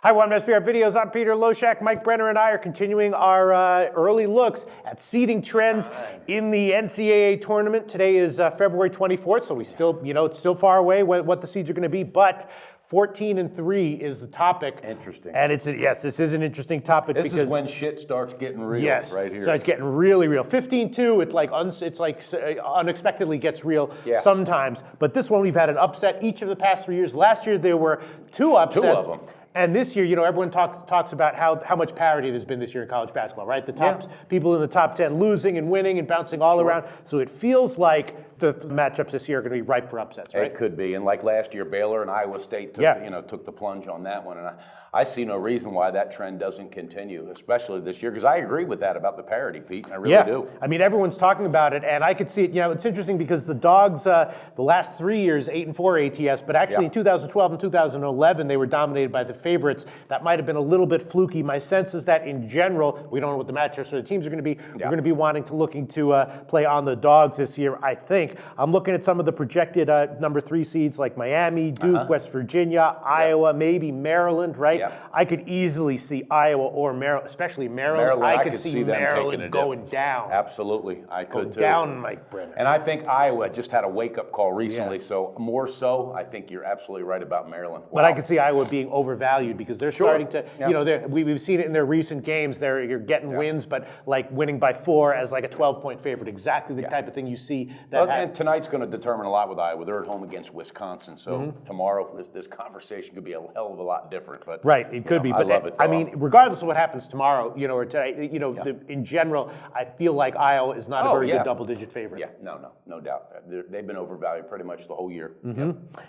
Hi, One SPR Videos. I'm Peter Loshak. Mike Brenner and I are continuing our early looks at seeding trends in the NCAA tournament. Today is February 24th, so we still, it's still far away what the seeds are going to be, but 14-3 is the topic. Interesting. And yes, this is an interesting topic. This is when shit starts getting real, right here. Starts getting really real. 15-2, it's like unexpectedly gets real sometimes. But this one, we've had an upset each of the past 3 years. Last year, there were two upsets. Two of them. And this year, everyone talks about how much parity there's been this year in college basketball, right? The top people in the top 10 losing and winning and bouncing all around. So it feels like the matchups this year are going to be ripe for upsets, right? It could be. And like last year, Baylor and Iowa State took the plunge on that one. And I see no reason why that trend doesn't continue, especially this year, because I agree with that about the parity, Pete. I really do. I mean, everyone's talking about it, and I could see it. It's interesting because the Dogs, the last 3 years, 8-4 ATS, but actually in 2012 and 2011, they were dominated by the favorites. That might have been a little bit fluky. My sense is that in general, we don't know what the matchups for the teams are going to be. We're going to be looking to play on the Dogs this year, I think. I'm looking at some of the projected number 3 seeds like Miami, Duke, West Virginia, Iowa, maybe Maryland, right? I could easily see Iowa or Maryland, especially Maryland. I could see Maryland going down. Absolutely, I could too. Down, Mike Brenner. And I think Iowa just had a wake-up call recently, so more so, I think you're absolutely right about Maryland. Wow. But I could see Iowa being overvalued because they're starting to, we've seen it in their recent games. You're getting wins, but like winning by 4 as like a 12-point favorite. Exactly the type of thing you see. And tonight's going to determine a lot with Iowa. They're at home against Wisconsin, so tomorrow this conversation could be a hell of a lot different. But it could be. But I love it. I mean, regardless of what happens tomorrow, or today, in general, I feel like Iowa is not a very good double-digit favorite. Yeah, no doubt. They've been overvalued pretty much the whole year.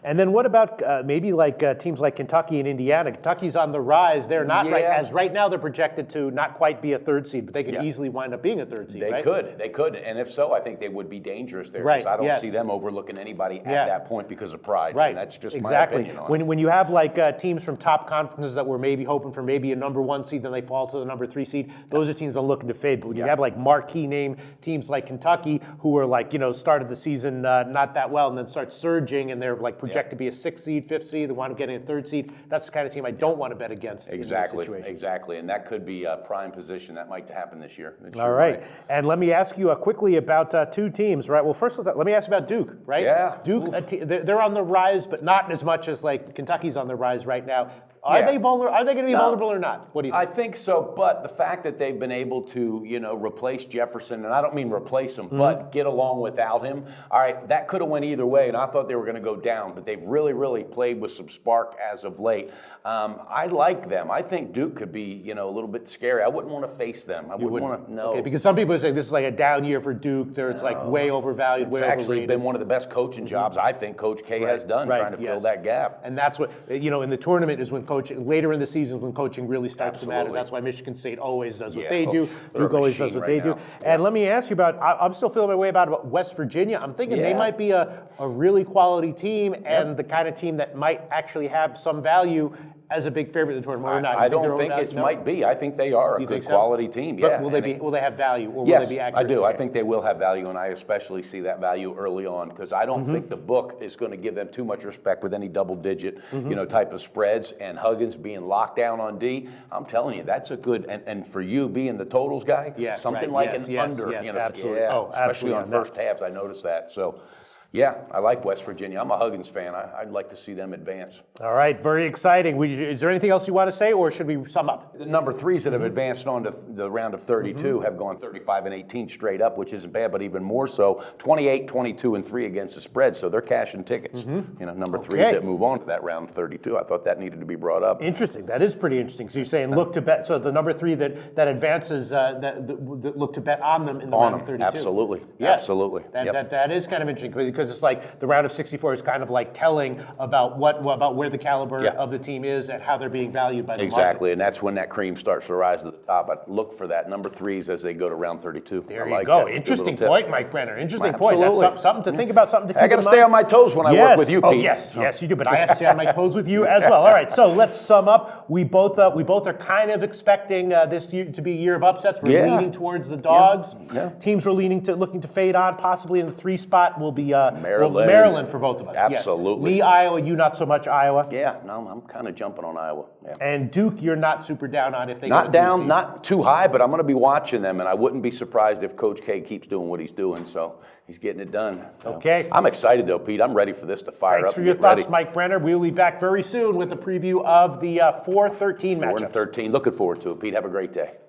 And then what about maybe like teams like Kentucky and Indiana? Kentucky's on the rise. They're not right now. They're projected to not quite be a 3rd seed, but they could easily wind up being a 3rd seed. They could, and if so, I think they would be dangerous there. Because I don't see them overlooking anybody at that point because of pride. Right, and that's just my opinion on it. When you have like teams from top conferences that were maybe hoping for maybe a number 1 seed, then they fall to the number 3 seed. Those are teams that are looking to fade. But when you have like marquee name teams like Kentucky, who are like started the season not that well, and then start surging, and they're like projected to be a 6th seed, 5th seed. They wind up getting a 3rd seed. That's the kind of team I don't want to bet against. Exactly, in this situation. exactly, and that could be a prime position that might happen this year. All right, and let me ask you quickly about 2 teams, right? Well, first, let me ask you about Duke, right? Yeah, Duke, they're on the rise, but not as much as like Kentucky's on the rise right now. Are they vulnerable? Are they going to be vulnerable or not? What do you think? I think so, but the fact that they've been able to, replace Jefferson, and I don't mean replace him, but get along without him. All right, that could have went either way, and I thought they were going to go down, but they've really, really played with some spark as of late. I like them. I think Duke could be, a little bit scary. I wouldn't want to face them. I wouldn't want to. No, because some people say this is like a down year for Duke. It's like way overvalued, way overrated. It's actually been one of the best coaching jobs I think Coach K has done, trying to fill that gap. And that's what in the tournament is when coaching later in the season when coaching really starts to matter. That's why Michigan State always does what they do. Duke always does what they do. And let me ask you about. I'm still feeling my way about West Virginia. I'm thinking they might be a really quality team and the kind of team that might actually have some value as a big favorite in the tournament or not? I don't think it might be. I think they are a good quality team. But will they have value, or will they be accurate? I do. I think they will have value, and I especially see that value early on because I don't think the book is going to give them too much respect with any double-digit, type of spreads. And Huggins being locked down on D, I'm telling you, that's a good. And for you being the totals guy, something like an under, absolutely. Especially on first halves, I noticed that. So. Yeah, I like West Virginia. I'm a Huggins fan. I'd like to see them advance. All right, very exciting. Is there anything else you want to say, or should we sum up? The number 3s that have advanced on to the round of 32 have gone 35-18 straight up, which isn't bad, but even more so, 28, 22, and 3 against the spread. So they're cashing tickets. Number 3s that move on to that round of 32. I thought that needed to be brought up. Interesting. That is pretty interesting. So you're saying look to bet. So the number 3 that advances, that look to bet on them in the round of 32. Absolutely. Yes. Absolutely. That is kind of interesting because it's like the round of 64 is kind of like telling about where the caliber of the team is and how they're being valued by the market. Exactly, and that's when that cream starts to rise to the top. I look for that number 3s as they go to round 32. There you go. Interesting point, Mike Brenner. Interesting point. That's something to think about, something to keep in mind. I got to stay on my toes when I work with you, Pete. Yes, you do. But I have to stay on my toes with you as well. All right, so let's sum up. We both are kind of expecting this year to be a year of upsets. We're leaning towards the Dogs. Teams we're looking to fade on, possibly in the 3 spot, will be Maryland for both of us. Absolutely. Yes. Me, Iowa, you not so much Iowa. Yeah, no, I'm kind of jumping on Iowa. Yeah. And Duke, you're not super down on if they Not go to down, 2 seed. not too high, but I'm going to be watching them, and I wouldn't be surprised if Coach K keeps doing what he's doing. So he's getting it done. So Okay. I'm excited though, Pete. I'm ready for this to fire Thanks up. for and your get thoughts, ready. Mike Brenner. We'll be back very soon with a preview of the 4-13 matchups. 4-13. Looking forward to it, Pete. Have a great day.